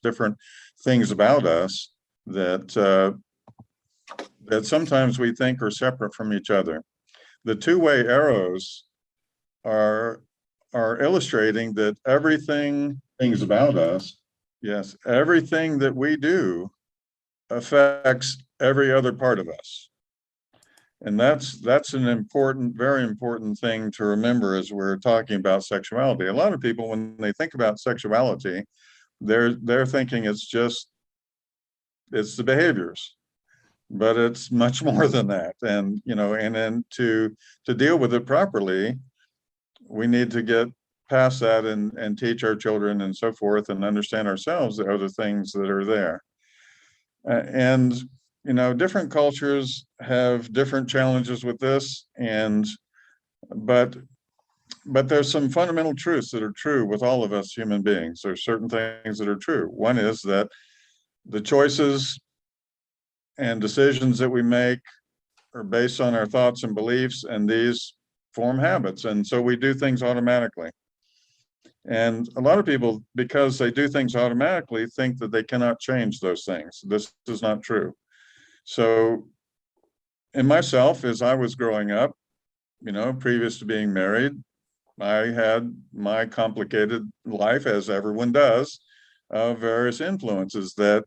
different things about us that that sometimes we think are separate from each other. The two-way arrows are illustrating that things about us, yes, everything that we do affects every other part of us. And that's an important, very important thing to remember as we're talking about sexuality. A lot of people, when they think about sexuality, they're thinking it's the behaviors, but it's much more than that. And and then to deal with it properly, we need to get past that and teach our children and so forth, and understand ourselves the other things that are there. And different cultures have different challenges with this, but there's some fundamental truths that are true with all of us human beings. There's certain things that are true. One is that the choices and decisions that we make are based on our thoughts and beliefs, and these form habits. And so we do things automatically. And a lot of people, because they do things automatically, think that they cannot change those things. This is not true. So in myself, as I was growing up, previous to being married, I had my complicated life, as everyone does, of various influences that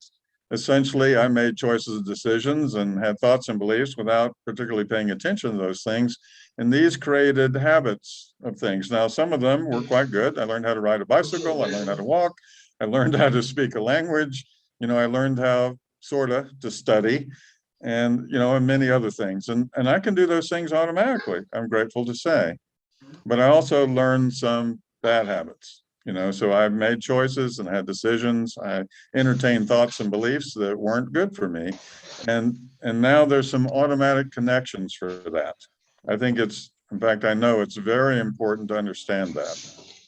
essentially I made choices and decisions and had thoughts and beliefs without particularly paying attention to those things. And these created habits of things. Now, some of them were quite good. I learned how to ride a bicycle. I learned how to walk. I learned how to speak a language. I learned how to study, and many other things. And I can do those things automatically, I'm grateful to say. But I also learned some bad habits. So I've made choices and had decisions. I entertained thoughts and beliefs that weren't good for me. And now there's some automatic connections for that. I think in fact, I know it's very important to understand that.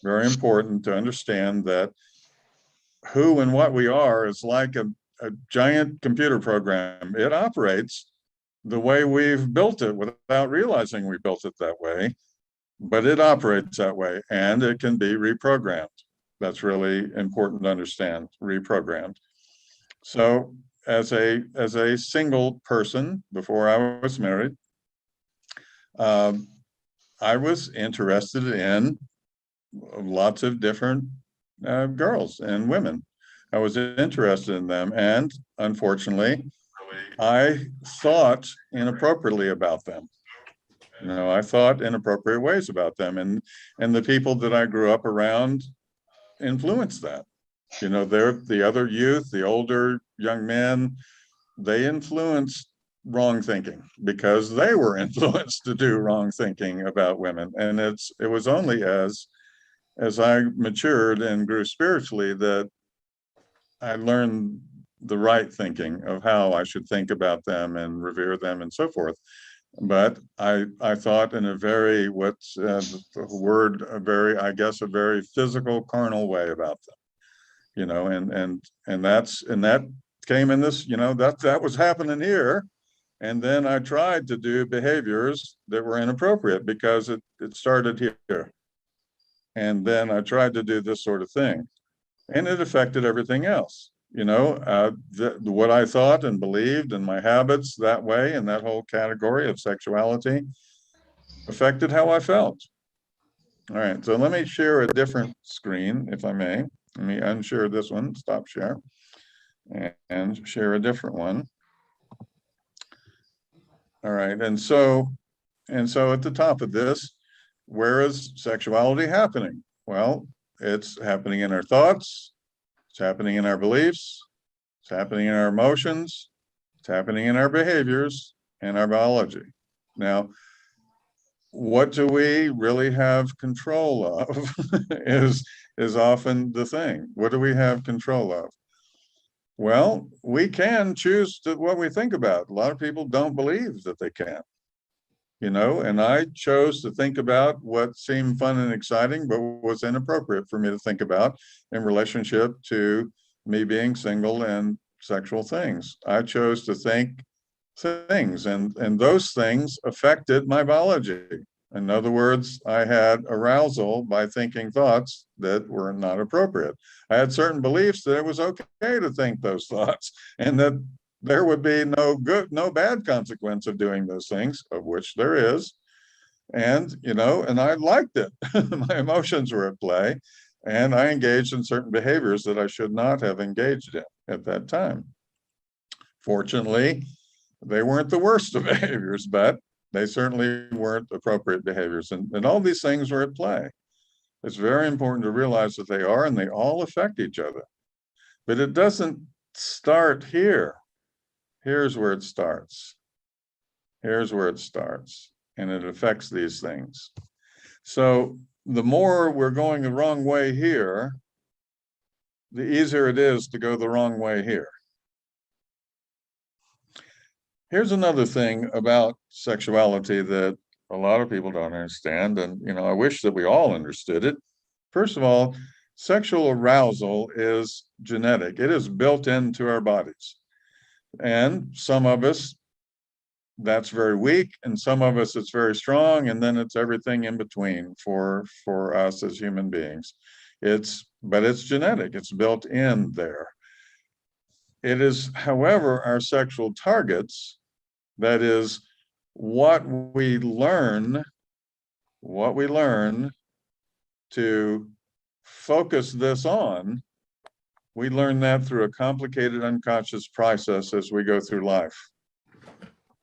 Very important to understand that who and what we are is like a giant computer program. It operates the way we've built it without realizing we built it that way. But it operates that way, and it can be reprogrammed. That's really important to understand, reprogrammed. So as a single person before I was married, I was interested in lots of different girls and women. I was interested in them, and unfortunately, I thought inappropriately about them. I thought inappropriate ways about them, and the people that I grew up around influenced that. They're the other youth, the older young men, they influenced wrong thinking because they were influenced to do wrong thinking about women. And it was only as I matured and grew spiritually that I learned the right thinking of how I should think about them and revere them and so forth. But I thought in a very, what's the word, a very physical, carnal way about them, and that came in this, that was happening here. And then I tried to do behaviors that were inappropriate because it started here. And then I tried to do this sort of thing, and it affected everything else. What I thought and believed and my habits that way, and that whole category of sexuality affected how I felt. All right, so let me share a different screen, if I may. Let me unshare this one, stop share, and share a different one. All right, and so at the top of this, where is sexuality happening? Well, it's happening in our thoughts. It's happening in our beliefs, it's happening in our emotions, it's happening in our behaviors and our biology. Now, what do we really have control of is often the thing. What do we have control of? Well, we can choose what we think about. A lot of people don't believe that they can. And I chose to think about what seemed fun and exciting, but was inappropriate for me to think about in relationship to me being single and sexual things. I chose to think things, and those things affected my biology. In other words, I had arousal by thinking thoughts that were not appropriate. I had certain beliefs that it was okay to think those thoughts and that there would be no bad consequence of doing those things, of which there is. And, and I liked it. My emotions were at play, and I engaged in certain behaviors that I should not have engaged in at that time. Fortunately, they weren't the worst of behaviors, but they certainly weren't appropriate behaviors. And all these things were at play. It's very important to realize that they are, and they all affect each other. But it doesn't start here. Here's where it starts. Here's where it starts. And it affects these things. So the more we're going the wrong way here, the easier it is to go the wrong way here. Here's another thing about sexuality that a lot of people don't understand, and I wish that we all understood it. First of all, sexual arousal is genetic. It is built into our bodies. And some of us, that's very weak, and some of us it's very strong, and then it's everything in between for us as human beings. But it's genetic. It's built in there. It is, however, our sexual targets, that is what we learn to focus this on. We learn that through a complicated unconscious process as we go through life.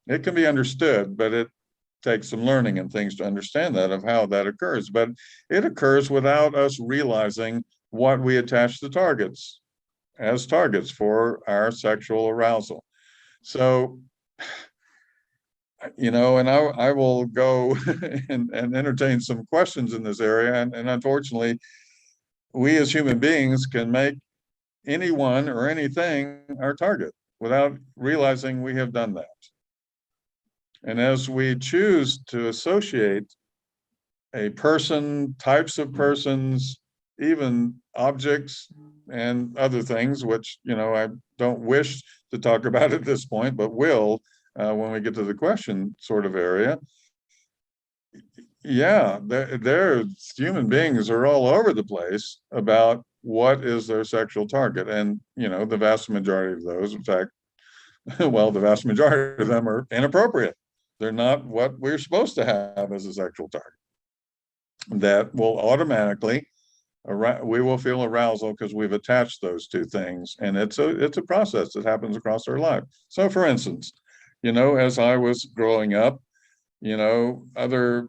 It can be understood, but it takes some learning and things to understand that, of how that occurs. But it occurs without us realizing what we attach to targets as targets for our sexual arousal. So, and I will go and entertain some questions in this area. And unfortunately, we as human beings can make anyone or anything our target without realizing we have done that. And as we choose to associate a person, types of persons, even objects and other things, which, I don't wish to talk about at this point, but will when we get to the question sort of area. Yeah, they're human beings are all over the place about what is their sexual target. And, the vast majority of those, in fact, well, the vast majority of them are inappropriate. They're not what we're supposed to have as a sexual target. That will automatically, we will feel arousal because we've attached those two things. And it's a process that happens across our life. So for instance, as I was growing up, other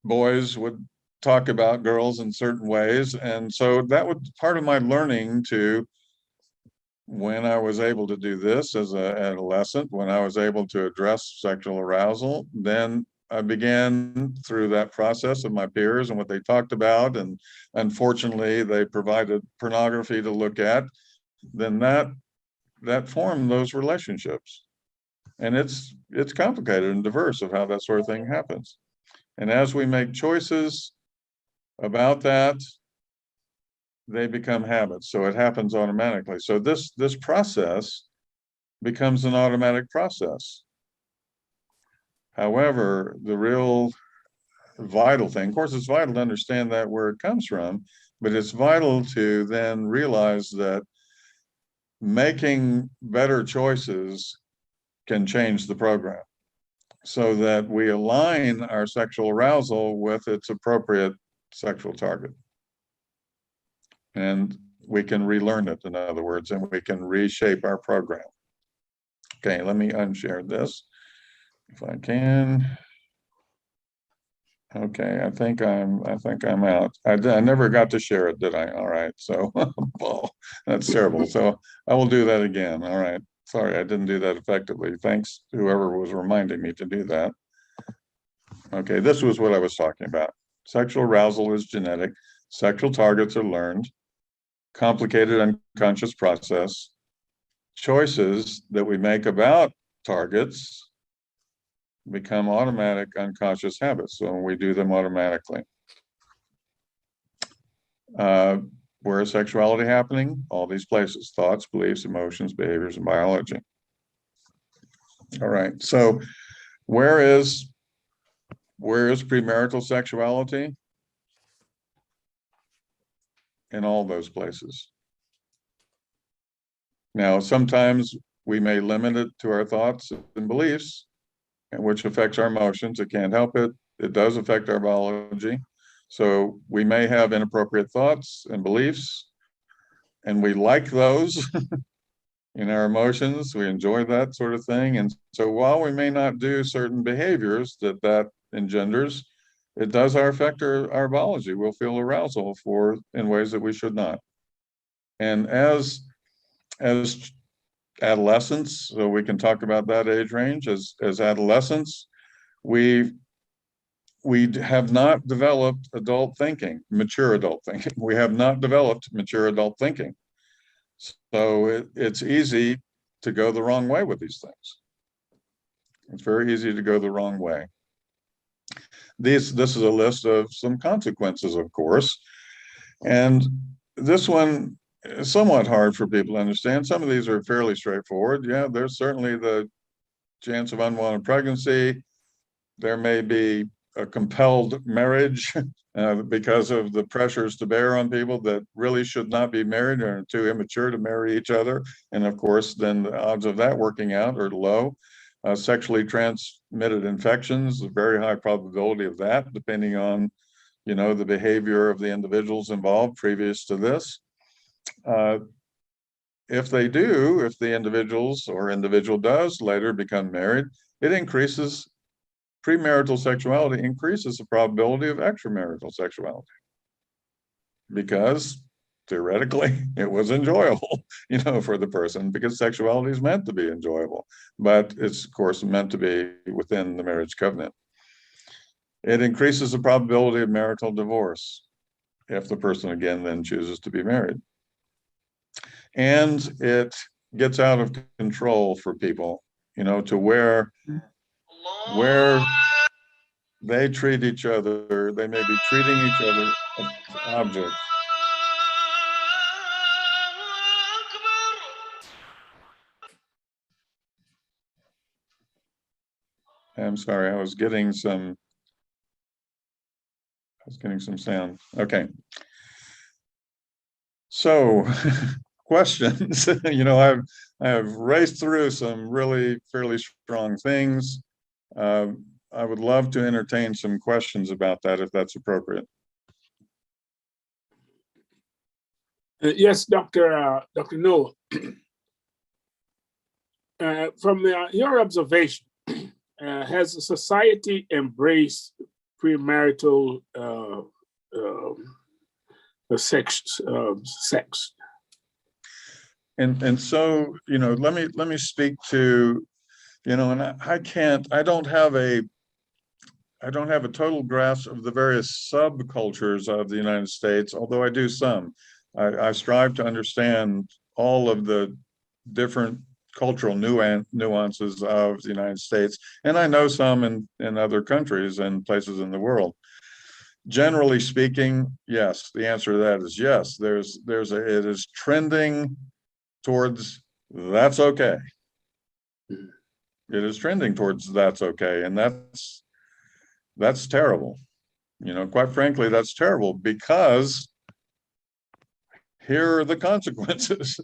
boys would talk about girls in certain ways. And so that was part of my learning to, when I was able to do this as an adolescent, when I was able to address sexual arousal, then I began through that process of my peers and what they talked about. And unfortunately, they provided pornography to look at. Then that formed those relationships. And it's complicated and diverse of how that sort of thing happens. And as we make choices about that, they become habits. So it happens automatically. So this process becomes an automatic process. However, the real vital thing, of course, it's vital to understand that where it comes from, but it's vital to then realize that making better choices can change the program so that we align our sexual arousal with its appropriate sexual target. And we can relearn it, in other words, and we can reshape our program. Okay, let me unshare this if I can. Okay, I think I'm out. I never got to share it, did I? All right, so well, that's terrible. So I will do that again. All right. Sorry, I didn't do that effectively. Thanks to whoever was reminding me to do that. Okay, this was what I was talking about. Sexual arousal is genetic. Sexual targets are learned. Complicated unconscious process. Choices that we make about targets become automatic unconscious habits. So we do them automatically. Where is sexuality happening? All these places: thoughts, beliefs, emotions, behaviors, and biology. All right. So where is Where is premarital sexuality? In all those places. Now, sometimes we may limit it to our thoughts and beliefs, and which affects our emotions. It can't help it. It does affect our biology. So we may have inappropriate thoughts and beliefs, and we like those in our emotions. We enjoy that sort of thing. And so while we may not do certain behaviors that engenders, it does affect our biology. We'll feel arousal in ways that we should not. And as adolescents, so we can talk about that age range, as adolescents, we have not developed adult thinking, mature adult thinking. We have not developed mature adult thinking. So it's easy to go the wrong way with these things. It's very easy to go the wrong way. This is a list of some consequences, of course. And this one is somewhat hard for people to understand. Some of these are fairly straightforward. Yeah, there's certainly the chance of unwanted pregnancy. There may be a compelled marriage because of the pressures to bear on people that really should not be married or are too immature to marry each other. And of course, then the odds of that working out are low. Sexually transmitted infections, a very high probability of that, depending on, the behavior of the individuals involved previous to this. If the individual does later become married, premarital sexuality increases the probability of extramarital sexuality, because theoretically it was enjoyable, for the person, because sexuality is meant to be enjoyable, but it's of course meant to be within the marriage covenant. It increases the probability of marital divorce if the person again then chooses to be married. And it gets out of control for people, to where they treat each other, they may be treating each other as objects. I'm sorry, I was getting some sound. Okay. So questions, I've raced through some really fairly strong things. I would love to entertain some questions about that, if that's appropriate. Yes, Dr. Nowell. From your observation, has society embraced premarital sex? And so, let me speak to, and I don't have a total grasp of the various subcultures of the United States, although I do some. I strive to understand all of the different cultural nuances of the United States, and I know some in other countries and places in the world. Generally speaking, yes, the answer to that is yes. It is trending towards that's okay. It is trending towards that's okay, and that's terrible. Quite frankly, that's terrible, because here are the consequences.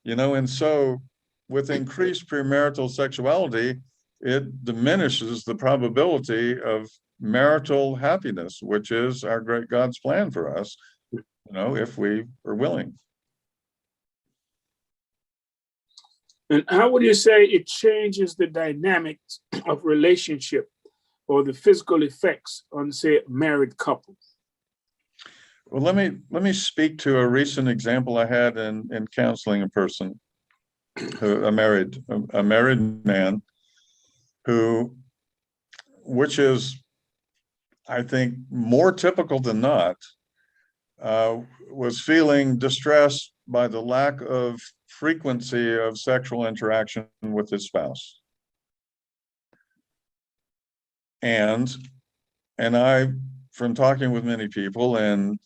And so with increased premarital sexuality, it diminishes the probability of marital happiness, which is our great God's plan for us, if we are willing. And how would you say it changes the dynamics of relationship or the physical effects on, say, a married couple? Well, let me speak to a recent example I had in counseling a person, a married man, which is, I think, more typical than not, was feeling distressed by the lack of frequency of sexual interaction with his spouse. And I, from talking with many people and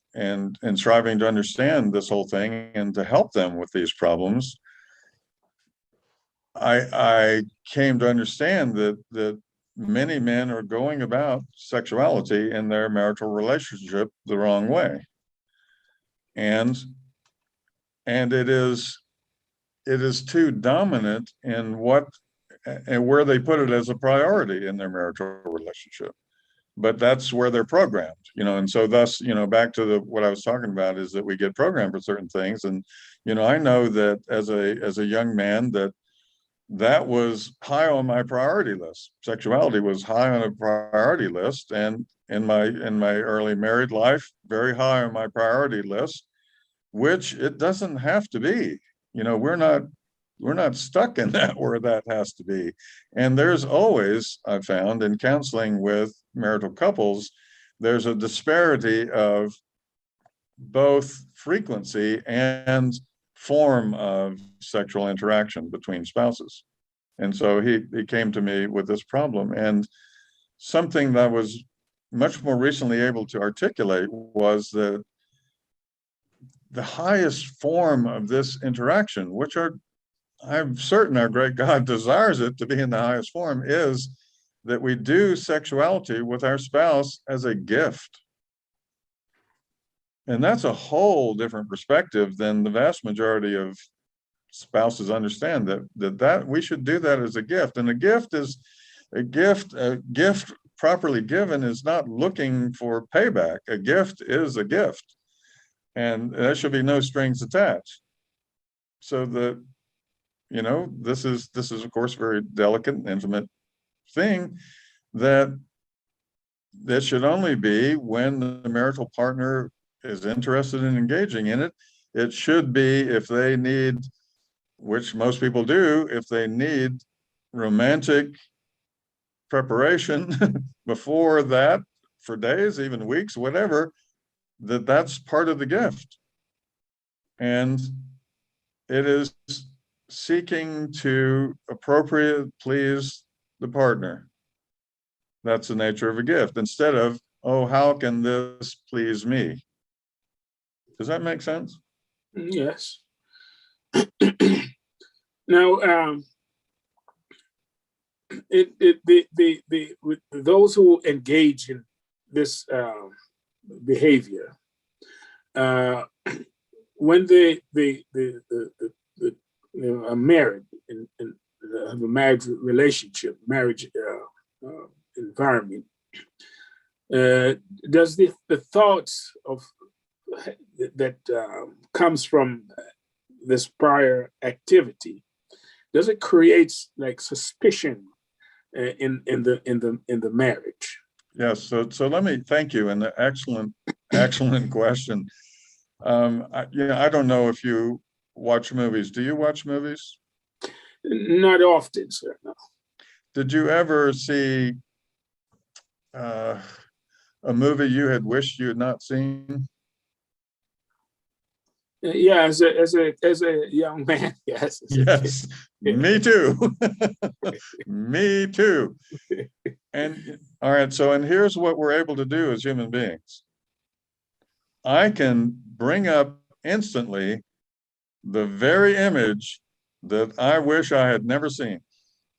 striving to understand this whole thing and to help them with these problems, I came to understand that many men are going about sexuality in their marital relationship the wrong way. And it is too dominant in what and where they put it as a priority in their marital relationship. But that's where they're programmed, and so thus, back to what I was talking about is that we get programmed for certain things. And, I know that as a young man that was high on my priority list. Sexuality was high on a priority list. And in my early married life, very high on my priority list, which it doesn't have to be. We're not stuck in that where that has to be. And there's always, I've found in counseling with marital couples, there's a disparity of both frequency and form of sexual interaction between spouses. And so he came to me with this problem. And something that I was much more recently able to articulate was that the highest form of this interaction, which I'm certain our great God desires it to be in the highest form, is that we do sexuality with our spouse as a gift. And that's a whole different perspective than the vast majority of spouses understand, that we should do that as a gift. And a gift properly given is not looking for payback. A gift is a gift. And there should be no strings attached. So that, this is of course a very delicate and intimate thing that should only be when the marital partner is interested in engaging in it. It should be if they need, which most people do, if they need romantic preparation before that, for days, even weeks, whatever, that's part of the gift. And it is seeking to appropriately please the partner. That's the nature of a gift, instead of, oh, how can this please me? Does that make sense? Yes. Now, with those who engage in this behavior, when they are married and have a marriage relationship, marriage environment, does the thoughts of that comes from this prior activity, does it create like suspicion in the marriage? Yes. So let me thank you, and excellent question. I don't know if you watch movies. Do you watch movies? Not often, sir. No. Did you ever see a movie you had wished you had not seen? Yeah, as a young man, yes. Yes, me too. Me too. And all right, and here's what we're able to do as human beings. I can bring up instantly the very image that I wish I had never seen.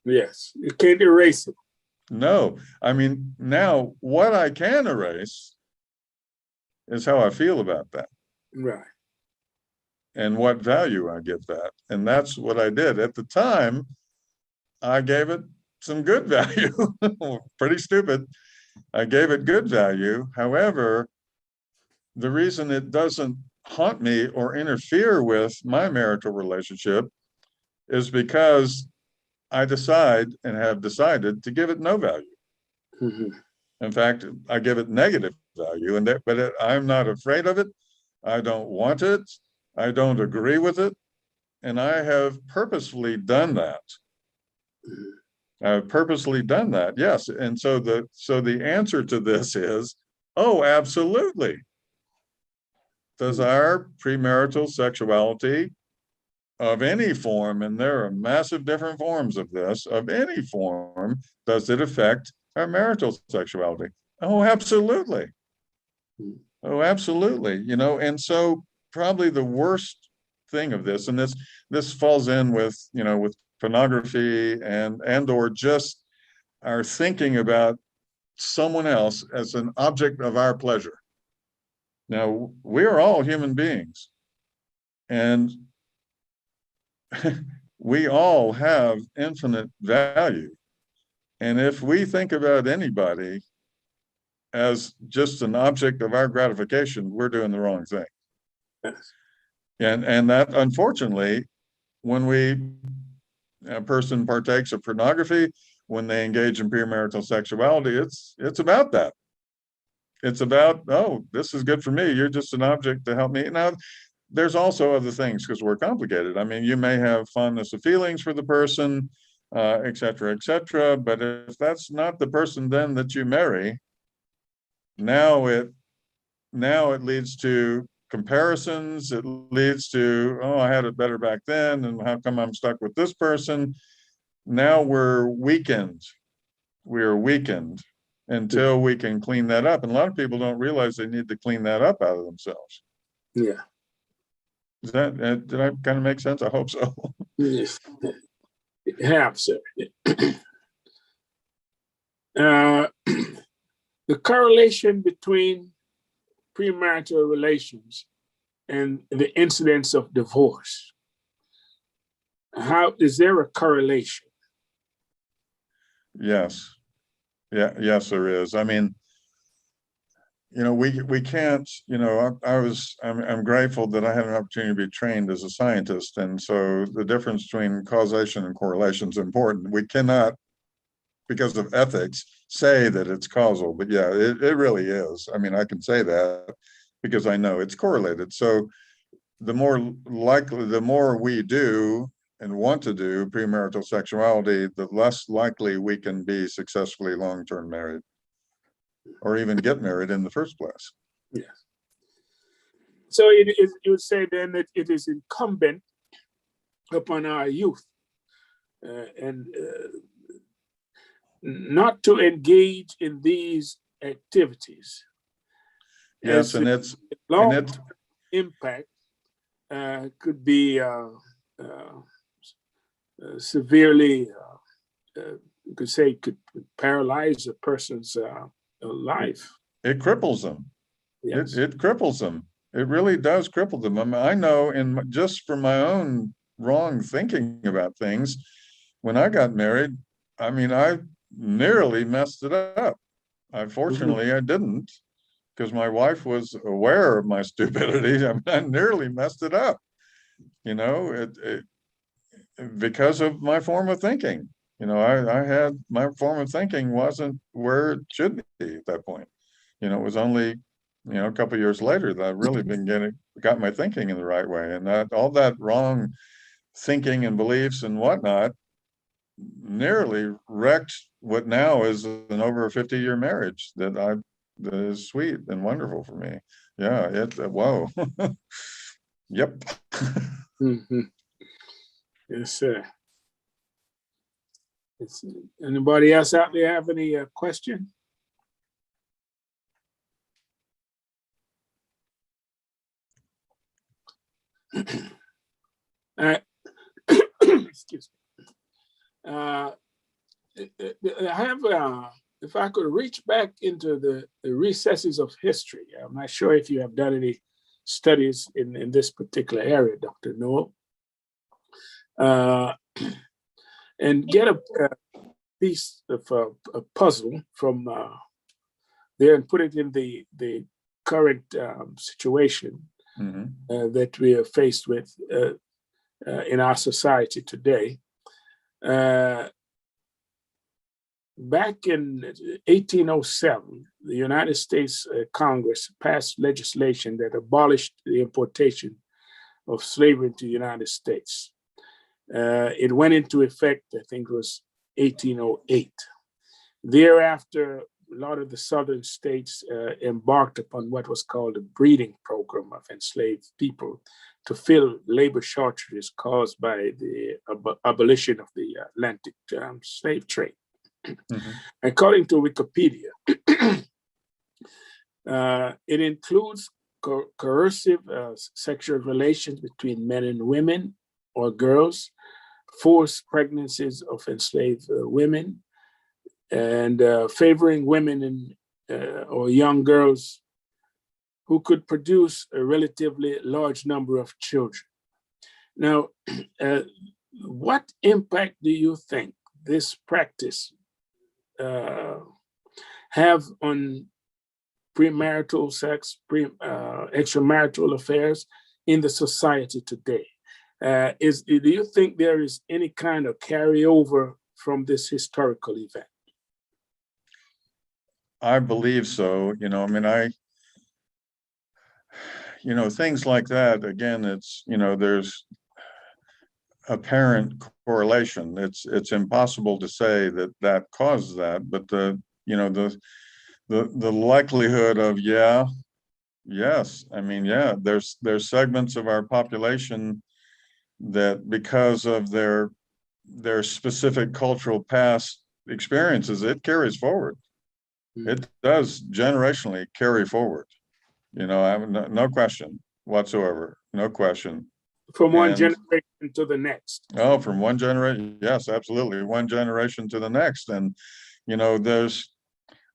Yes, you can't erase it. No, I mean, now what I can erase is how I feel about that. Right. And what value I give that. And that's what I did. At the time, I gave it some good value. Pretty stupid. I gave it good value. However, the reason it doesn't haunt me or interfere with my marital relationship is because I have decided to give it no value. Mm-hmm. In fact, I give it negative value, but I'm not afraid of it. I don't want it. I don't agree with it. And I have purposefully done that. I've purposely done that, yes. And so the answer to this is, oh, absolutely. Does our premarital sexuality of any form, and there are massive different forms of this, of any form, does it affect our marital sexuality? Oh, absolutely. Oh, absolutely. And so probably the worst thing of this, and this falls in with, with pornography and or just are thinking about someone else as an object of our pleasure. Now, we are all human beings, and we all have infinite value. And if we think about anybody as just an object of our gratification, we're doing the wrong thing. Yes. And that, unfortunately, when a person partakes of pornography, when they engage in premarital sexuality, it's about that. It's about, oh, this is good for me. You're just an object to help me. Now, there's also other things because we're complicated. I mean, you may have fondness of feelings for the person, et cetera, et cetera. But if that's not the person then that you marry, now it leads to comparisons. It leads to, oh, I had it better back then, and how come I'm stuck with this person? Now we're weakened. We are weakened until we can clean that up. And a lot of people don't realize they need to clean that up out of themselves. Yeah. Is that, did I kind of make sense? I hope so. Yes. It have, sir. The correlation between premarital relations and the incidence of divorce. How is there a correlation? Yes. Yeah. Yes, there is. I mean, we can't, I'm grateful that I had an opportunity to be trained as a scientist. And so the difference between causation and correlation is important. We cannot, because of ethics, say that it's causal, but yeah, it really is. I mean, I can say that because I know it's correlated. So the more we do and want to do premarital sexuality, the less likely we can be successfully long-term married or even get married in the first place. Yes. So you would say then that it is incumbent upon our youth and not to engage in these activities. Yes, and it's long impact could be severely, you could say, could paralyze a person's life. It cripples them. Yes. It cripples them. It really does cripple them. I mean, I know, just from my own wrong thinking about things, when I got married, I mean, I nearly messed it up. Fortunately, I didn't, because my wife was aware of my stupidity. I mean, I nearly messed it up, because of my form of thinking. I had, my form of thinking wasn't where it should be at that point. It was only, a couple of years later that I've really got my thinking in the right way. And that all that wrong thinking and beliefs and whatnot nearly wrecked what now is an over 50-year marriage that is sweet and wonderful for me. Yeah, whoa. Yep. Yes, sir. Anybody else out there have any question? Excuse me. I have, if I could reach back into the recesses of history, I'm not sure if you have done any studies in this particular area, Dr. Nowell, and get a piece of a puzzle from there and put it in the current situation that we are faced with in our society today. Back in 1807, the United States Congress passed legislation that abolished the importation of slavery into the United States. It went into effect, I think it was 1808. Thereafter, a lot of the southern states embarked upon what was called a breeding program of enslaved people to fill labor shortages caused by the abolition of the Atlantic slave trade. According to Wikipedia, it includes coercive sexual relations between men and women or girls, forced pregnancies of enslaved women, and favoring women or young girls who could produce a relatively large number of children. Now, what impact do you think this practice have on premarital sex, extramarital affairs in the society today? Do you think there is any kind of carryover from this historical event? I believe so. Things like that, again, it's, there's apparent correlation. It's impossible to say that caused that, but the likelihood of, yes, there's segments of our population that, because of their specific cultural past experiences, it carries forward. It does generationally carry forward. I have no question whatsoever, no question. From one generation to the next. Oh, from one generation, yes, absolutely, one generation to the next. And there's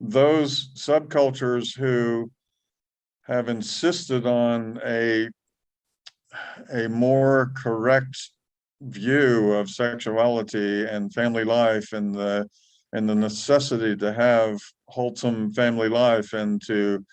those subcultures who have insisted on a more correct view of sexuality and family life, and the necessity to have wholesome family life, and to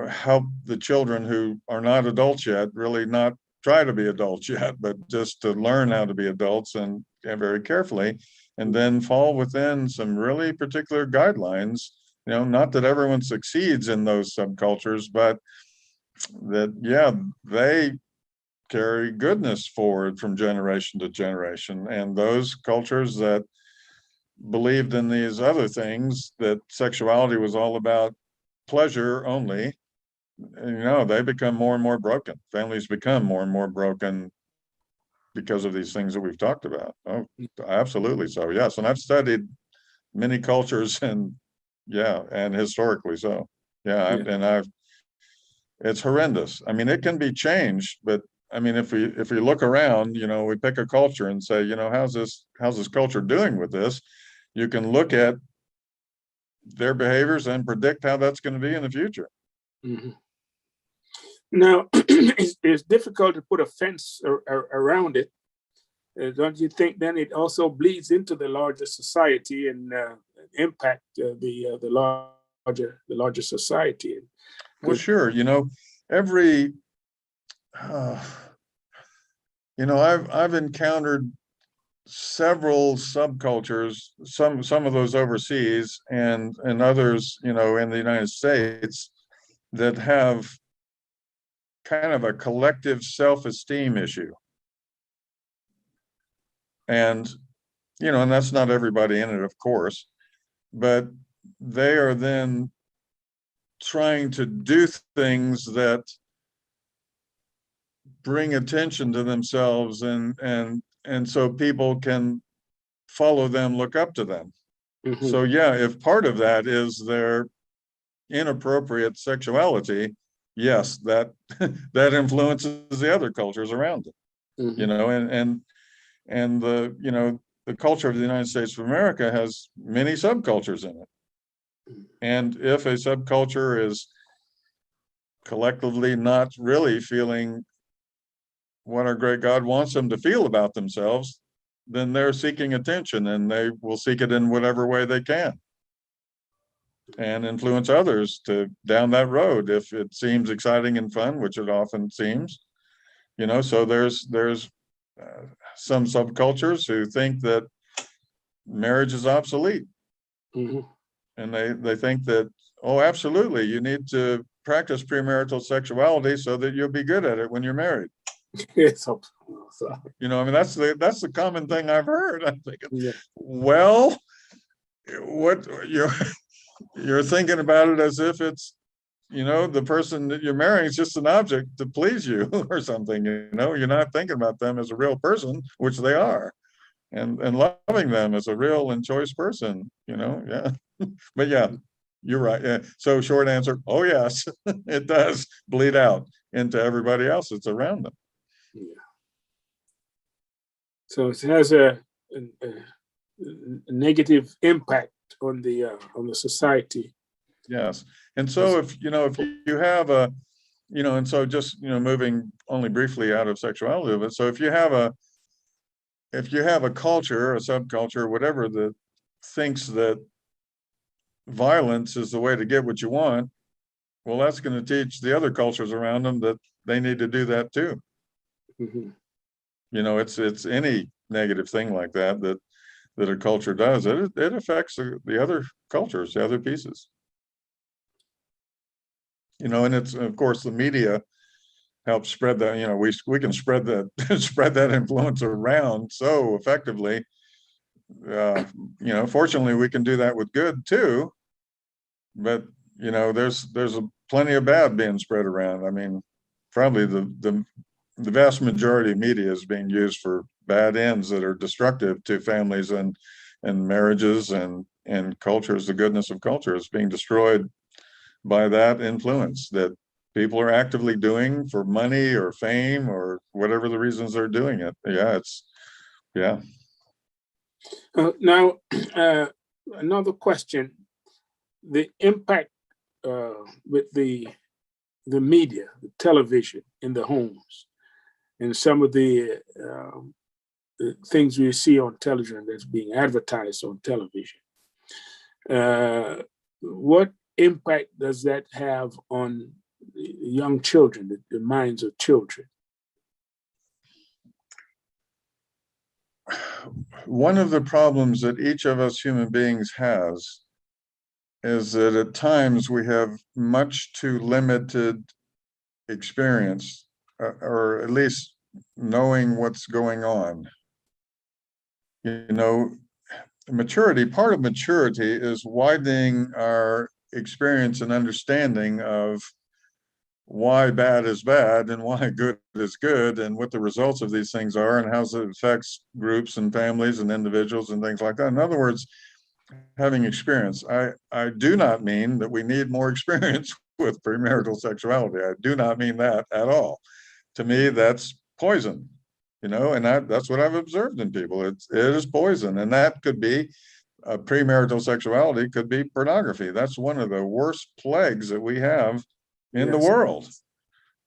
help the children who are not adults yet really not try to be adults yet, but just to learn how to be adults, and very carefully, and then fall within some really particular guidelines. Not that everyone succeeds in those subcultures, but that, they carry goodness forward from generation to generation. And those cultures that believed in these other things, that sexuality was all about pleasure only, they become more and more broken. Families become more and more broken because of these things that we've talked about. Oh, absolutely. So yes, and I've studied many cultures, and historically so. It's horrendous. It can be changed, but if we look around, we pick a culture and say, how's this culture doing with this? You can look at their behaviors and predict how that's going to be in the future. Mm-hmm. Now, it's difficult to put a fence around it. Don't you think then it also bleeds into the larger society and impact the larger society? Well, sure. I've encountered several subcultures, some of those overseas, and others, in the United States, that have kind of a collective self-esteem issue. And, and that's not everybody in it, of course, but they are then trying to do things that bring attention to themselves, and so people can follow them, look up to them. Mm-hmm. So if part of that is their inappropriate sexuality, yes, that influences the other cultures around it. Mm-hmm. And the culture of the United States of America has many subcultures in it. And if a subculture is collectively not really feeling what our great God wants them to feel about themselves, then they're seeking attention, and they will seek it in whatever way they can, and influence others down that road if it seems exciting and fun, which it often seems. So there's some subcultures who think that marriage is obsolete. Mm-hmm. And they think that, oh, absolutely, you need to practice premarital sexuality so that you'll be good at it when you're married. That's the common thing I've heard. I'm thinking, well, what you're thinking about it as if it's, the person that you're marrying is just an object to please you or something. You're not thinking about them as a real person, which they are, and loving them as a real and choice person. But you're right. Yeah. So short answer, oh yes, it does bleed out into everybody else that's around them. Yeah. So it has a negative impact on the society. Yes. And so if you have a, and so just, moving only briefly out of sexuality, but so if you have a culture, a subculture, whatever, that thinks that violence is the way to get what you want, well, that's going to teach the other cultures around them that they need to do that too. Mhm. It's any negative thing like that a culture does. It affects the other cultures, the other pieces. And it's, of course, the media helps spread that. We can spread that spread that influence around so effectively. Fortunately, we can do that with good too. But there's plenty of bad being spread around. I mean, probably the vast majority of media is being used for bad ends that are destructive to families and marriages and cultures. The goodness of culture is being destroyed by that influence that people are actively doing for money or fame or whatever the reasons they're doing it. Yeah. Now, another question: the impact with the media, the television in the homes, and some of the things we see on television that's being advertised on television. What impact does that have on young children, the minds of children? One of the problems that each of us human beings has is that at times we have much too limited experience, or at least knowing what's going on. Part of maturity is widening our experience and understanding of why bad is bad and why good is good and what the results of these things are and how it affects groups and families and individuals and things like that. In other words, having experience. I do not mean that we need more experience with premarital sexuality. I do not mean that at all. To me, that's poison, and that's what I've observed in people. It is poison, and that could be premarital sexuality, could be pornography. That's one of the worst plagues that we have in the world,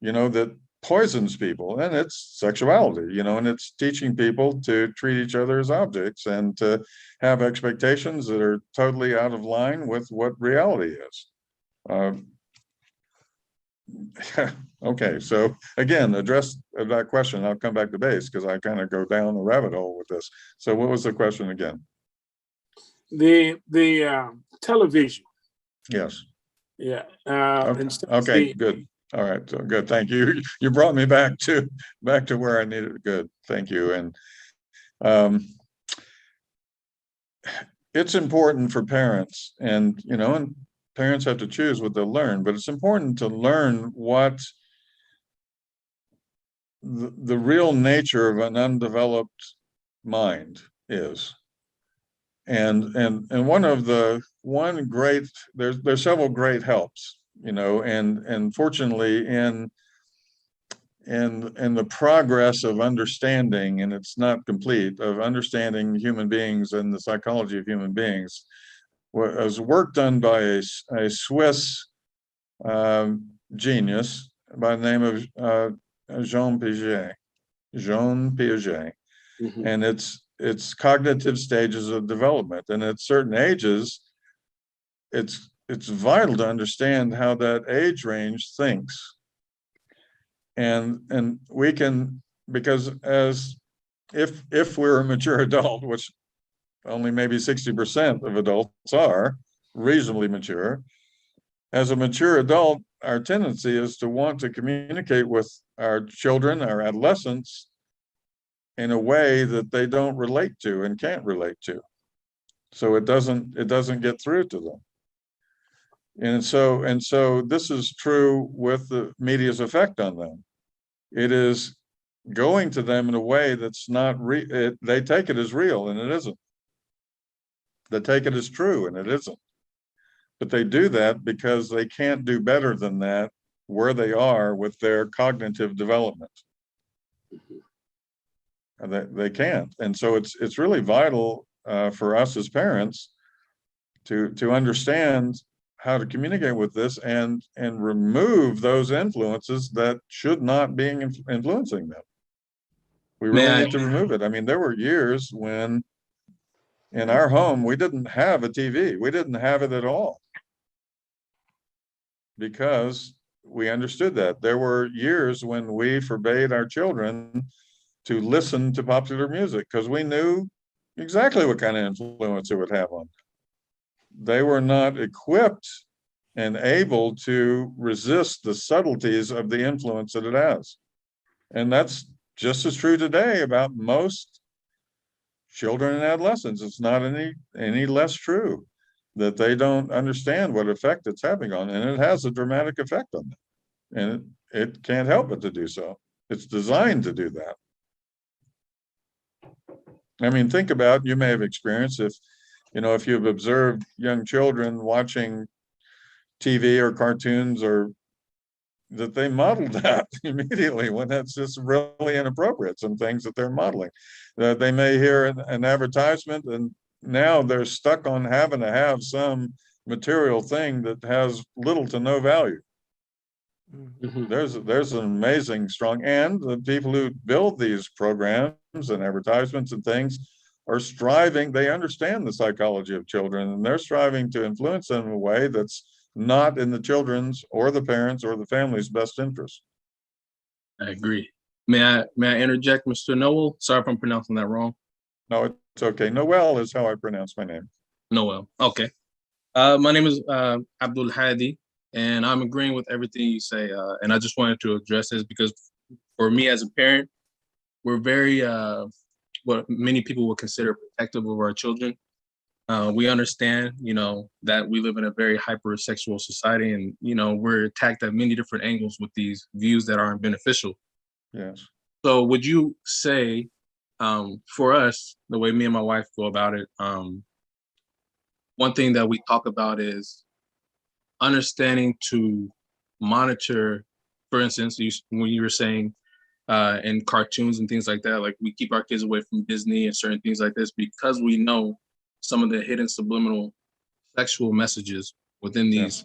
that poisons people, and it's sexuality, and it's teaching people to treat each other as objects and to have expectations that are totally out of line with what reality is. Okay, so again, address that question. I'll come back to base because I kind of go down a rabbit hole with this. So what was the question again? The television. Yes. Yeah. Okay, good. All right, so good. Thank you. You brought me back to where I needed it. Good. Thank you. And it's important for parents, and parents have to choose what they'll learn, but it's important to learn what the real nature of an undeveloped mind is. And there's several great helps, and fortunately in the progress of understanding, and it's not complete, of understanding human beings and the psychology of human beings, was work done by a Swiss genius by the name of Jean Piaget. Mm-hmm. And it's cognitive stages of development, and at certain ages, it's vital to understand how that age range thinks. And we can, because if we're a mature adult, which only maybe 60% of adults are reasonably mature, as a mature adult, our tendency is to want to communicate with our children, our adolescents, in a way that they don't relate to and can't relate to. So it doesn't get through to them. And so this is true with the media's effect on them. It is going to them in a way that's not they take it as real, and it isn't. They take it as true, and it isn't. But they do that because they can't do better than that where they are with their cognitive development. They can't. And so it's really vital for us as parents to understand how to communicate with this and remove those influences that should not be influencing them. We May really I? need to remove it. I mean, there were years when in our home we didn't have a TV. We didn't have it at all because we understood that. There were years when we forbade our children to listen to popular music because we knew exactly what kind of influence it would have on them. They were not equipped and able to resist the subtleties of the influence that it has. And that's just as true today about most children and adolescents. It's not any less true that they don't understand what effect it's having on them. And it has a dramatic effect on them. And it can't help but to do so. It's designed to do that. I mean, think about, you may have experienced if you've observed young children watching TV or cartoons, or that they model that immediately when that's just really inappropriate, some things that they're modeling. They may hear an advertisement and now they're stuck on having to have some material thing that has little to no value. Mhm. There's an amazing strong, and the people who build these programs and advertisements and things are striving, they understand the psychology of children, and they're striving to influence them in a way that's not in the children's or the parents or the family's best interest. I agree. May I interject, Mr. Nowell? Sorry if I'm pronouncing that wrong. No, it's okay. Nowell is how I pronounce my name. Nowell. Okay. My name is Abdul Hadi, and I'm agreeing with everything you say. And I just wanted to address this because for me as a parent, we're very what many people would consider protective of our children. We understand, that we live in a very hypersexual society, and we're attacked at many different angles with these views that aren't beneficial. Yes. So, would you say, for us, the way me and my wife go about it, one thing that we talk about is understanding to monitor. For instance, when you were saying in cartoons and things like that, like we keep our kids away from Disney and certain things like this because we know some of the hidden subliminal sexual messages within these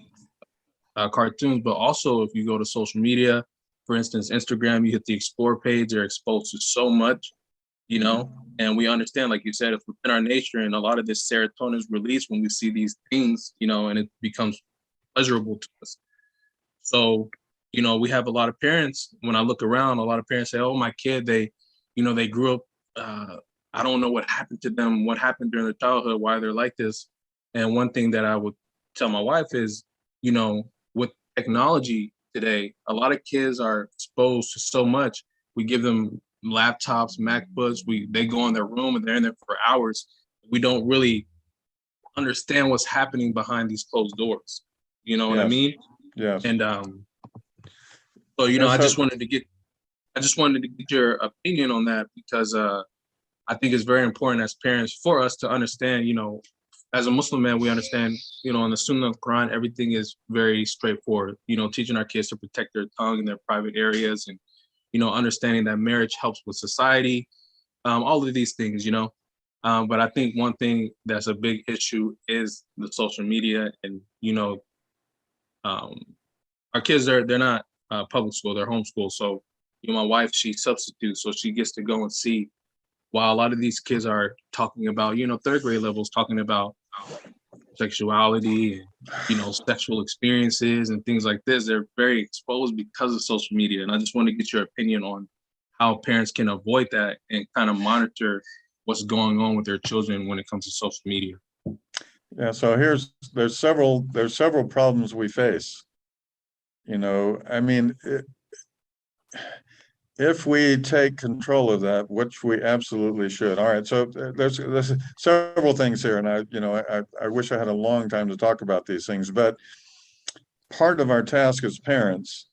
cartoons. But also, if you go to social media, for instance, Instagram, you hit the explore page, they're exposed to so much, and we understand, like you said, it's within our nature, and a lot of this serotonin is released when we see these things, and it becomes pleasurable to us. So, we have a lot of parents, when I look around, a lot of parents say, oh, my kid, they grew up, I don't know what happened to them, what happened during their childhood, why they're like this. And one thing that I would tell my wife is, with technology today, a lot of kids are exposed to so much. We give them laptops, MacBooks, they go in their room and they're in there for hours. We don't really understand what's happening behind these closed doors. You know what I mean? Yes. And so I just wanted to get your opinion on that because I think it's very important as parents for us to understand, as a Muslim man, we understand, in the Sunnah of Quran, everything is very straightforward, teaching our kids to protect their tongue in their private areas and, understanding that marriage helps with society, all of these things, but I think one thing that's a big issue is the social media and, our kids, they're not public school, they're homeschool. So, my wife, she substitutes, so she gets to go and see while a lot of these kids are talking about, third grade levels, talking about sexuality and, sexual experiences and things like this, they're very exposed because of social media. And I just want to get your opinion on how parents can avoid that and kind of monitor what's going on with their children when it comes to social media. Yeah, so there's several problems we face. I mean, if we take control of that, which we absolutely should. All right, so there's several things here, and I wish I had a long time to talk about these things, but part of our task as parents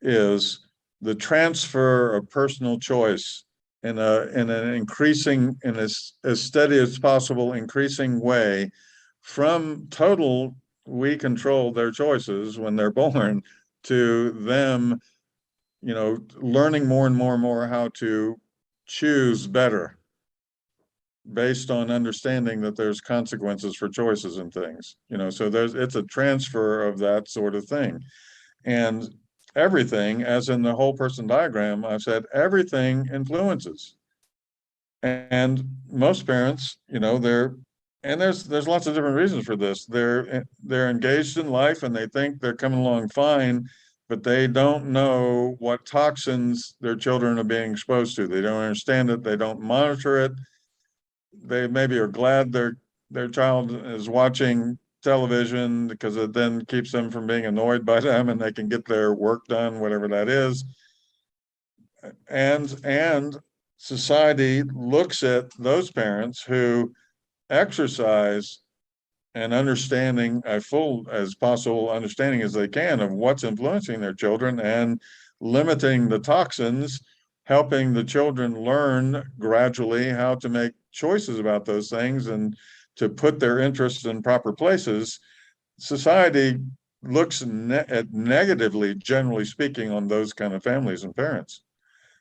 is the transfer of personal choice in an increasing, in as steady as possible, increasing way from total we control their choices when they're born to them learning more and more how to choose better. based on understanding that there's consequences for choices and things, so it's a transfer of that sort of thing. And everything, as in the whole person diagram, I've said everything influences. And most parents, there's lots of different reasons for this. They're engaged in life and they think they're coming along fine, but they don't know what toxins their children are being exposed to. They don't understand it. They don't monitor it. They maybe are glad their child is watching television because it then keeps them from being annoyed by them and they can get their work done, whatever that is. And society looks at those parents who exercise an understanding, a full as possible understanding as they can of what's influencing their children and limiting the toxins, helping the children learn gradually how to make choices about those things and to put their interests in proper places. Society looks at negatively, generally speaking, on those kind of families and parents.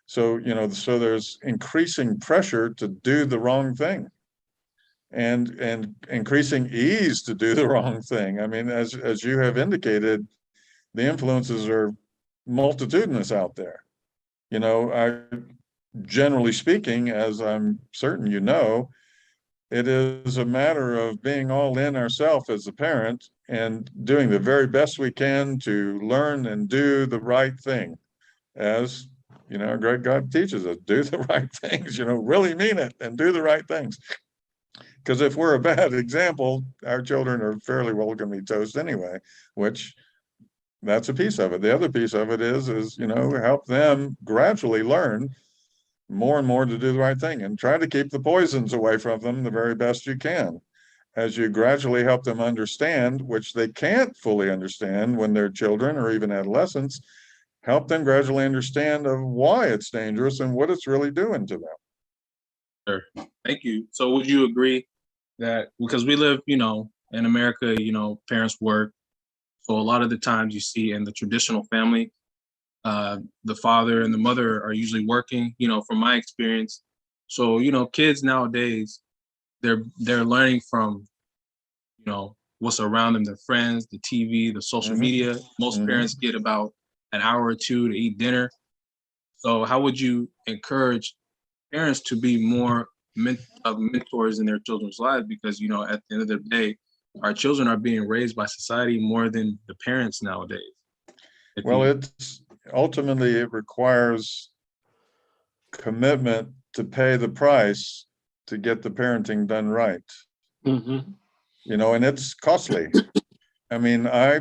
So, so there's increasing pressure to do the wrong thing and increasing ease to do the wrong thing. I mean, as you have indicated, the influences are multitudinous out there. Generally speaking, as I'm certain it is a matter of being all in ourselves as a parent and doing the very best we can to learn and do the right thing. As our great God teaches us, do the right things, really mean it and do the right things. Because if we're a bad example, our children are fairly well going to be toast anyway, which that's a piece of it. The other piece of it is help them gradually learn more and more to do the right thing and try to keep the poisons away from them the very best you can. As you gradually help them understand, which they can't fully understand when they're children or even adolescents, help them gradually understand of why it's dangerous and what it's really doing to them. Sure. Thank you. So would you agree that because we live, in America, parents work. So a lot of the times you see in the traditional family, the father and the mother are usually working, from my experience. So, kids nowadays, they're learning from, what's around them, their friends, the TV, the social media. Most parents get about an hour or two to eat dinner. So how would you encourage parents to be more mentors in their children's lives? Because, at the end of the day, our children are being raised by society more than the parents nowadays. Well, it requires commitment to pay the price to get the parenting done right. And it's costly. I mean, I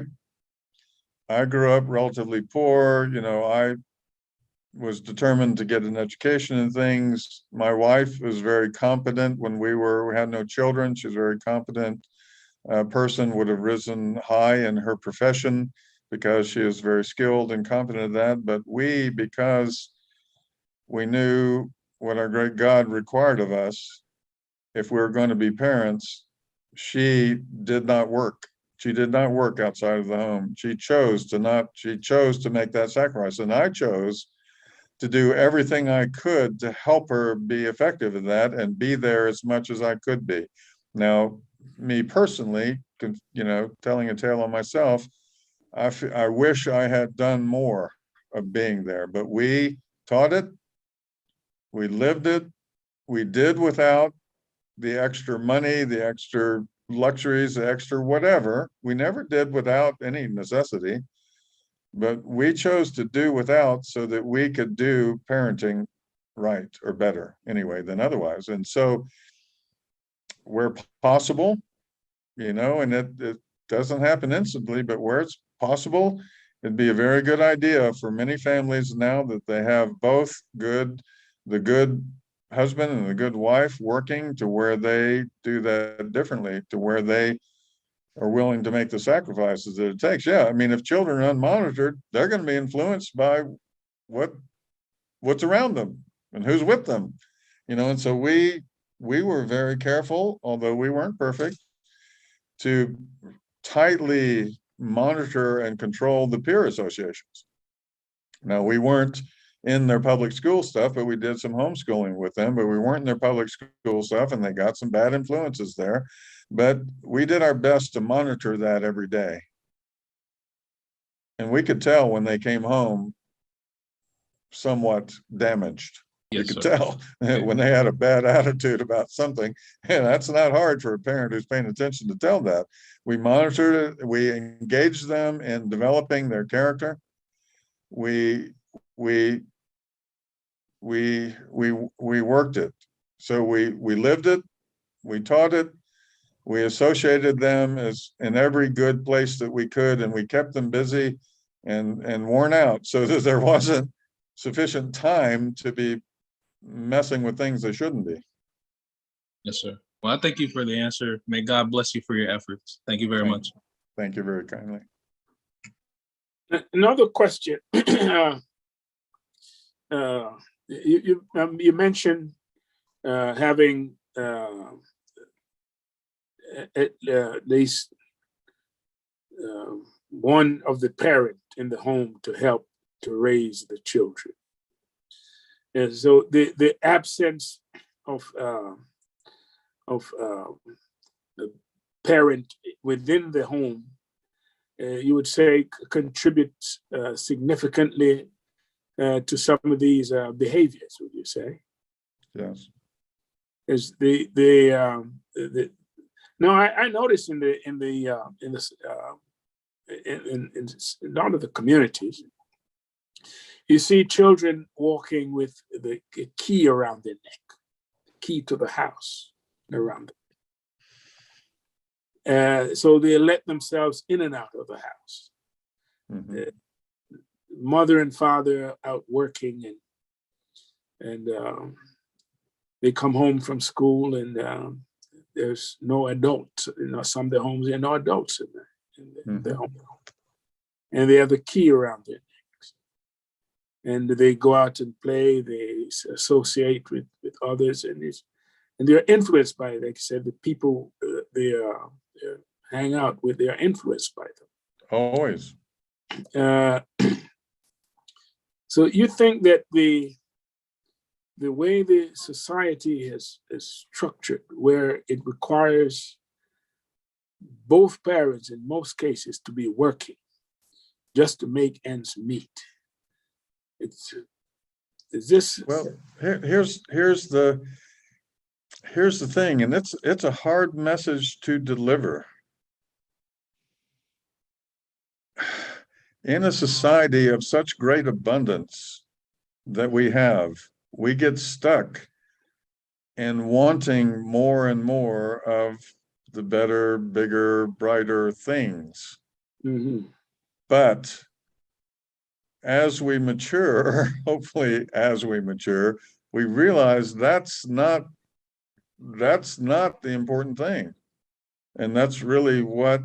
grew up relatively poor. I was determined to get an education and things. My wife was very competent when we had no children. She was a very competent person, would have risen high in her profession because she is very skilled and competent at that. But because we knew what our great God required of us, if we were going to be parents, she did not work. She did not work outside of the home. She chose to make that sacrifice. And I chose to do everything I could to help her be effective in that and be there as much as I could be. Now, me personally, telling a tale on myself, I wish I had done more of being there, but we taught it, we lived it, we did without the extra money, the extra luxuries, the extra whatever. We never did without any necessity, but we chose to do without so that we could do parenting right or better anyway than otherwise. And so where possible, and it doesn't happen instantly, but where it's possible, it'd be a very good idea for many families now that they have both the good husband and the good wife working to where they do that differently, to where they are willing to make the sacrifices that it takes. Yeah, I mean, if children are unmonitored, they're going to be influenced by what's around them and who's with them, and so we were very careful, although we weren't perfect, to tightly monitor and control the peer associations. Now, we weren't in their public school stuff, but we did some homeschooling with them, but we weren't in their public school stuff, and they got some bad influences there. But we did our best to monitor that every day. And we could tell when they came home somewhat damaged. Yes, You could sir. tell when they had a bad attitude about something. And that's not hard for a parent who's paying attention to tell that. We monitored it, we engaged them in developing their character. We worked it. So we lived it, we taught it, we associated them as in every good place that we could, and we kept them busy and worn out so that there wasn't sufficient time to be messing with things they shouldn't be. Yes, sir. Well, I thank you for the answer. May God bless you for your efforts. Thank you very much. Thank you very kindly. Another question. You mentioned having at least one of the parent in the home to help to raise the children. And so the absence of the parent within the home, you would say, contributes significantly to some of these behaviors, would you say? Yes. Is I noticed in a lot of the communities, you see children walking with the key around their neck, key to the house around them. So they let themselves in and out of the house. Mm-hmm. Mother and father out working, and they come home from school, and there's no adults. Some of the homes, there are no adults in the home, and they have the key around their necks, and they go out and play. They associate with others, and they're influenced by, like I said, the people they hang out with. They are influenced by them. Always. So you think that the way the society is structured, where it requires both parents in most cases to be working just to make ends meet, is this? Well, here's the thing, and it's a hard message to deliver. In a society of such great abundance that we get stuck in wanting more and more of the better, bigger, brighter things. Mm-hmm. But as we mature, hopefully as we mature, we realize that's not the important thing. And that's really what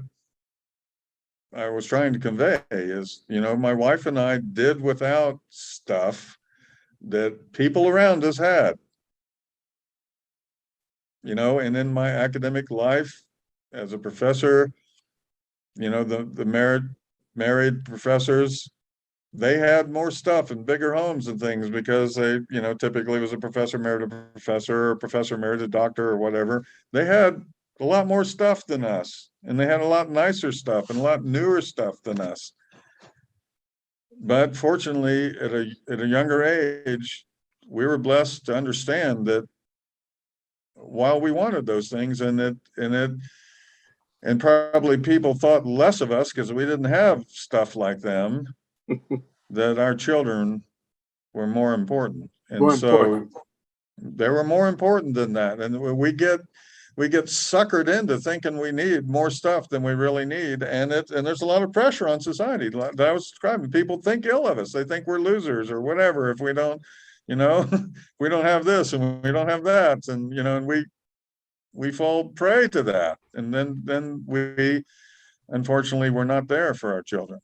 I was trying to convey is, my wife and I did without stuff that people around us had. And in my academic life as a professor, the married professors, they had more stuff and bigger homes and things because they, typically was a professor married a professor or a professor married a doctor or whatever. They had a lot more stuff than us, and they had a lot nicer stuff and a lot newer stuff than us. But fortunately, at a younger age, we were blessed to understand that while we wanted those things, and probably people thought less of us because we didn't have stuff like them, that our children were more important. And so they were more important than that. And we get suckered into thinking we need more stuff than we really need. And there's a lot of pressure on society that I was describing. People think ill of us. They think we're losers or whatever if we don't, we don't have this and we don't have that. And, and we fall prey to that. And then we, unfortunately, we're not there for our children.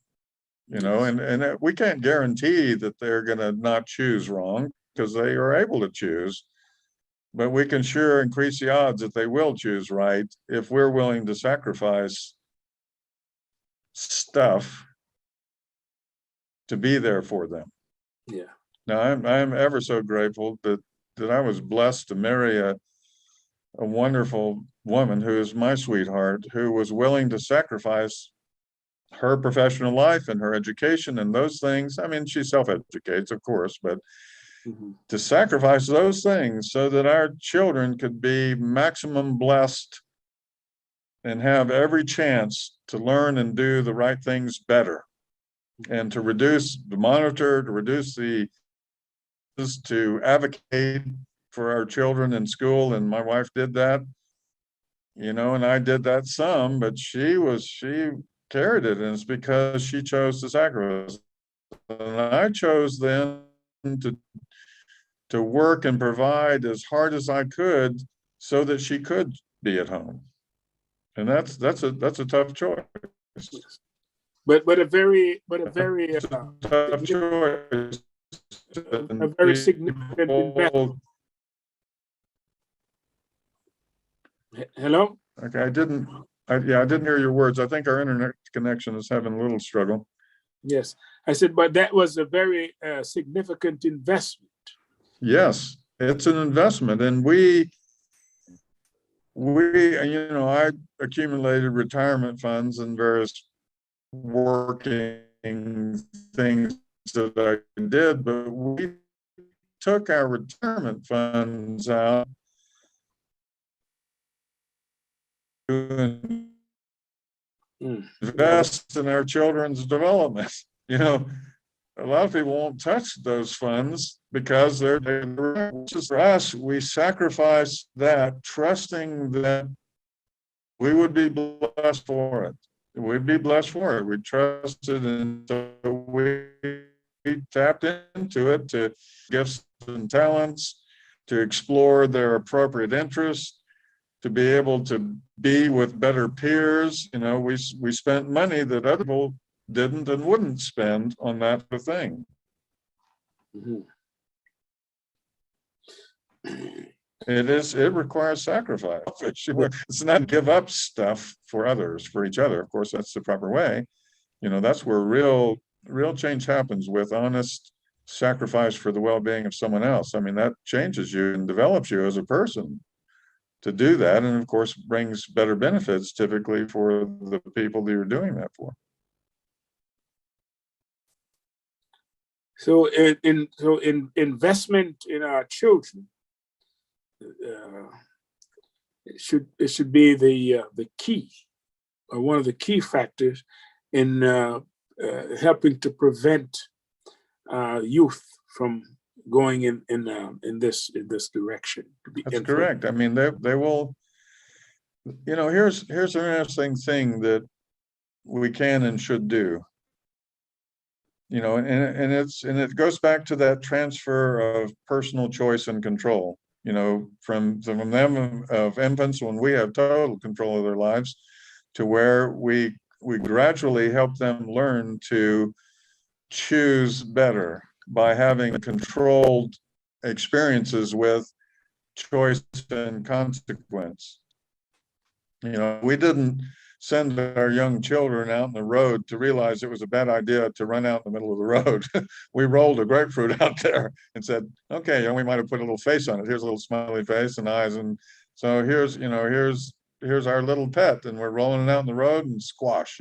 And we can't guarantee that they're going to not choose wrong because they are able to choose, but we can sure increase the odds that they will choose right if we're willing to sacrifice stuff to be there for them. Yeah. Now, I'm ever so grateful that I was blessed to marry a wonderful woman who is my sweetheart, who was willing to sacrifice her professional life and her education and those things. I mean, she self-educates, of course, but to sacrifice those things so that our children could be maximum blessed and have every chance to learn and do the right things better, and to reduce the monitor, to reduce the, to advocate for our children in school. And my wife did that, and I did that some, but she carried it, and it's because she chose to sacrifice. And I chose then to work and provide as hard as I could so that she could be at home. And that's a tough choice. But a very Tough choice. a very significant investment. Hello? Okay, I didn't hear your words. I think our internet connection is having a little struggle. Yes, I said, but that was a very significant investment. Yes, it's an investment, and I accumulated retirement funds and various working things that I did, but we took our retirement funds out to invest in our children's development. A lot of people won't touch those funds because they're just for us. We sacrifice that, trusting that we would be blessed for it. We'd be blessed for it. We trusted, and so we tapped into it to gifts and talents, to explore their appropriate interests, to be able to be with better peers. We spent money that other people didn't and wouldn't spend on that thing. It requires sacrifice. It's not give up stuff for others, for each other. Of course, that's the proper way. That's where real change happens, with honest sacrifice for the well-being of someone else. I mean, that changes you and develops you as a person to do that, and of course brings better benefits typically for the people that you're doing that for. So investment in our children, it should be the key, or one of the key factors in helping to prevent youth from going in this direction. That's correct. I mean, they will. Here's an interesting thing that we can and should do. And it goes back to that transfer of personal choice and control. From them of infants, when we have total control of their lives, to where we gradually help them learn to choose better by having controlled experiences with choice and consequence. We didn't send our young children out in the road to realize it was a bad idea to run out in the middle of the road. We rolled a grapefruit out there and said, okay, we might have put a little face on it. Here's a little smiley face and eyes. And so here's our little pet, and we're rolling it out in the road, and squash.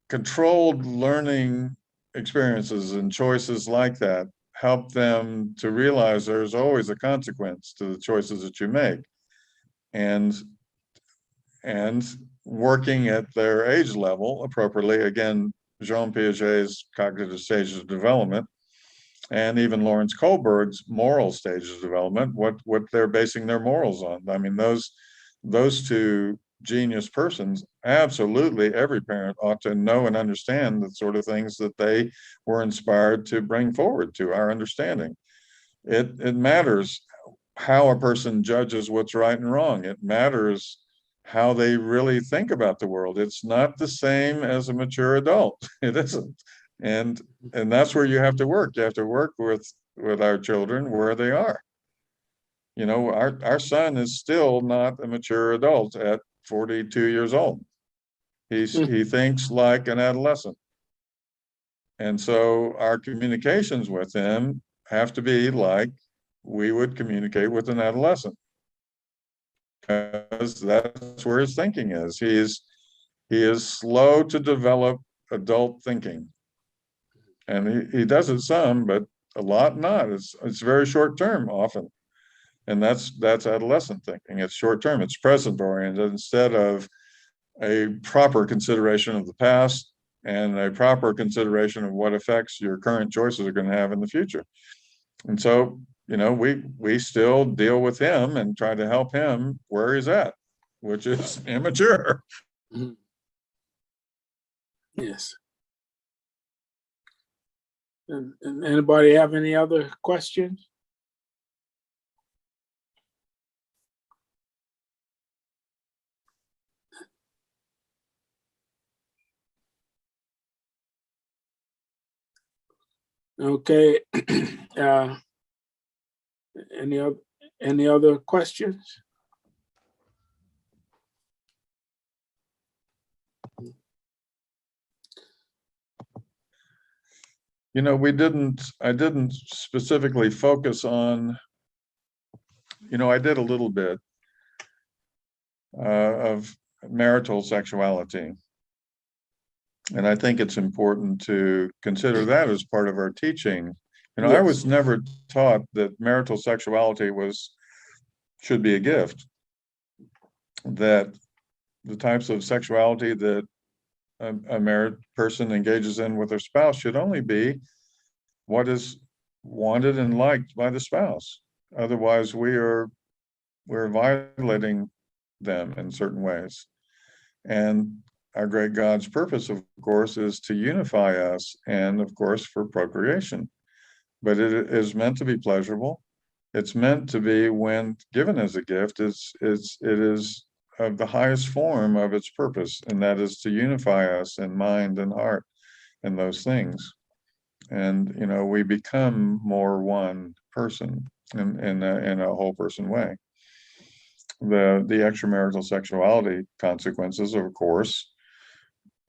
Controlled learning experiences and choices like that help them to realize there's always a consequence to the choices that you make. And working at their age level appropriately. Again, Jean Piaget's cognitive stages of development, and even Lawrence Kohlberg's moral stages of development, what they're basing their morals on. I mean, those two genius persons, absolutely every parent ought to know and understand the sort of things that they were inspired to bring forward to our understanding. It matters how a person judges what's right and wrong. It matters how they really think about the world. It's not the same as a mature adult. It isn't. And that's where you have to work. You have to work with our children where they are. Our son is still not a mature adult at 42 years old. He thinks like an adolescent. And so our communications with him have to be like we would communicate with an adolescent, because that's where his thinking is. He is slow to develop adult thinking. And he does it some, but a lot not. It's very short term often. And that's adolescent thinking. It's short term, it's present oriented instead of a proper consideration of the past and a proper consideration of what effects your current choices are going to have in the future. And so, we still deal with him and try to help him where he's at, which is immature. Mhm. Yes. And anybody have any other questions? Okay. Any other questions? I didn't specifically focus on, I did a little bit of marital sexuality. And I think it's important to consider that as part of our teaching. I Yes. was never taught that marital sexuality should be a gift, that the types of sexuality that a married person engages in with their spouse should only be what is wanted and liked by the spouse. Otherwise, we're violating them in certain ways. And our great God's purpose, of course, is to unify us and, of course, for procreation. But it is meant to be pleasurable. It's meant to be, when given as a gift, it is of the highest form of its purpose, and that is to unify us in mind and heart and those things. And we become more one person in a whole person way. The extramarital sexuality consequences, of course,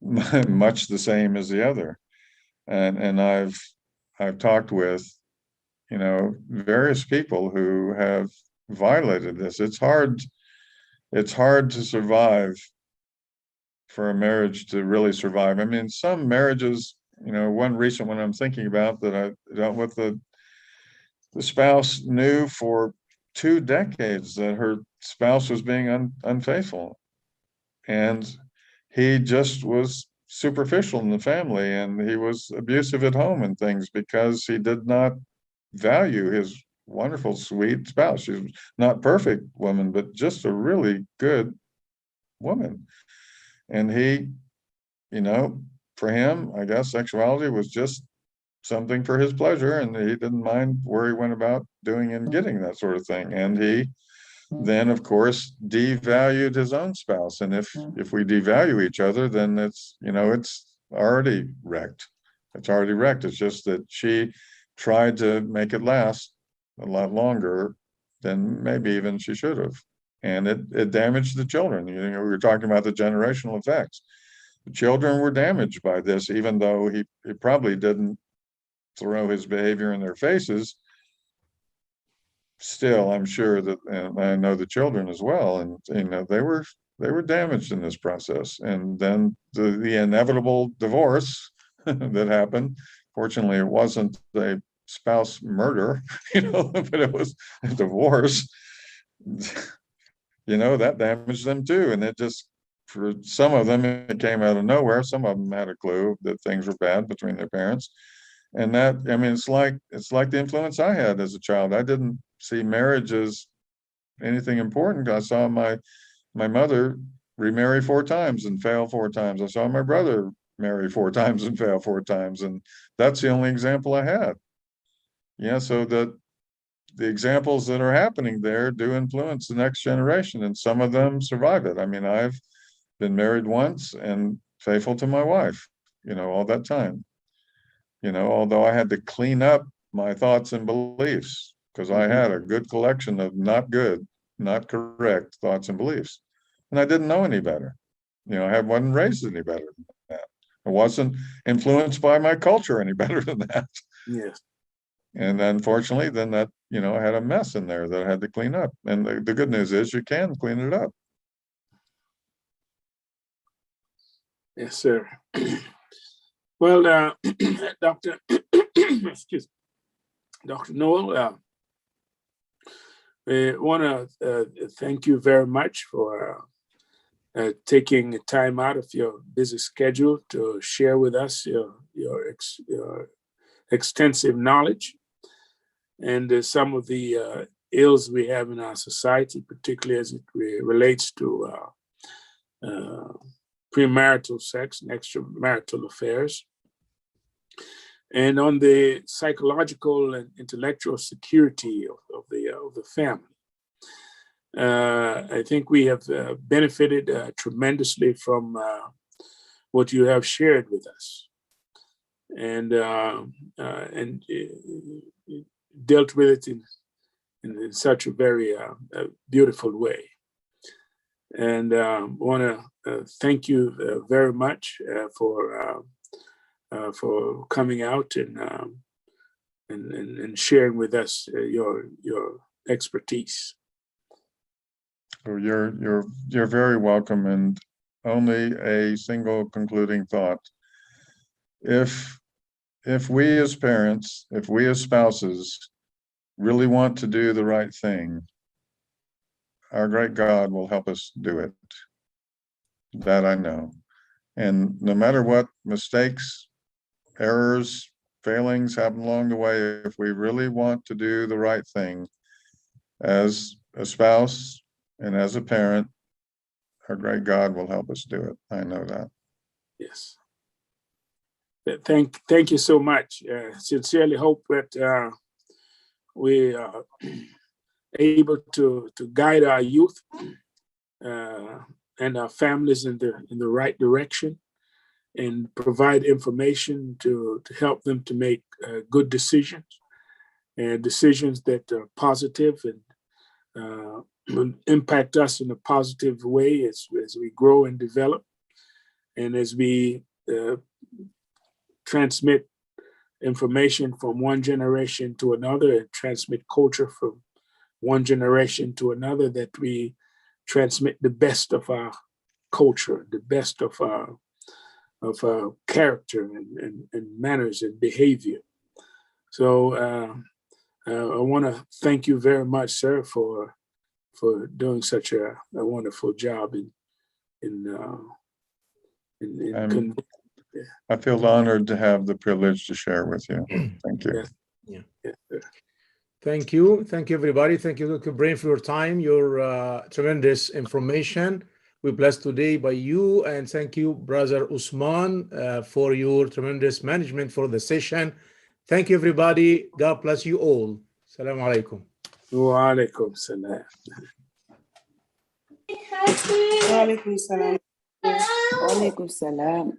much the same as the other. And I've talked with various people who have violated this. It's hard to survive, for a marriage to really survive. I mean, some marriages, one recent one I'm thinking about that I dealt with, the spouse knew for 2 decades that her spouse was being unfaithful, and he just was superficial in the family, and he was abusive at home and things because he did not value his wonderful, sweet spouse. She's not perfect woman, but just a really good woman. And he, for him, I guess sexuality was just something for his pleasure, and he didn't mind where he went about doing and getting that sort of thing. And he then, of course, devalued his own spouse. And if we devalue each other, then it's already wrecked. It's already wrecked. It's just that she tried to make it last a lot longer than maybe even she should have. And it damaged the children. We were talking about the generational effects. The children were damaged by this, even though he probably didn't throw his behavior in their faces. Still, I'm sure that, and I know the children as well, and they were damaged in this process. And then the inevitable divorce that happened. Fortunately, it wasn't a spouse murder, but it was a divorce. That damaged them too. And it just, for some of them, it came out of nowhere. Some of them had a clue that things were bad between their parents. And that, I mean, it's like the influence I had as a child. I didn't see marriage as anything important. I saw my mother remarry 4 times and fail 4 times. I saw my brother marry 4 times and fail 4 times. And that's the only example I had. Yeah, so that the examples that are happening there do influence the next generation, and some of them survive it. I mean, I've been married once and faithful to my wife, all that time. Although I had to clean up my thoughts and beliefs, because I had a good collection of not good, not correct thoughts and beliefs. And I didn't know any better. I wasn't raised any better than that. I wasn't influenced by my culture any better than that. Yes. And unfortunately, then that, I had a mess in there that I had to clean up. And the good news is you can clean it up. Yes, sir. Well, Dr. excuse me, Dr. Nowell, I want to thank you very much for taking time out of your busy schedule to share with us your extensive knowledge and some of the ills we have in our society, particularly as it relates to premarital sex and extramarital affairs, and on the psychological and intellectual security of the family. I think we have benefited tremendously from what you have shared with us, and dealt with it in such a very beautiful way. And want to thank you very much for coming out and sharing with us your expertise. So you're very welcome, and only a single concluding thought. If we as parents, if we as spouses really want to do the right thing, our great God will help us do it. That I know. And no matter what mistakes, errors, failings happen along the way, if we really want to do the right thing as a spouse and as a parent, our great God will help us do it. I know that. Yes. Thank you so much. Sincerely hope that we are able to guide our youth and our families in the right direction, and provide information to help them to make good decisions, and decisions that are positive and impact us in a positive way as we grow and develop, and as we transmit information from one generation to another, and transmit culture from one generation to another, that we transmit the best of our culture, the best of our character and manners and behavior. So I want to thank you very much, sir, for doing such a wonderful job I feel honored to have the privilege to share with you. Thank you. Yes. Yeah. Yes, Thank you. Thank you, everybody. Thank you, Dr. Brain, for your time, your tremendous information. We're blessed today by you. And thank you, Brother Usman, for your tremendous management for the session. Thank you, everybody. God bless you all. Assalamu alaikum. Wa alaikum salam. وعليكم السلام. وعليكم السلام.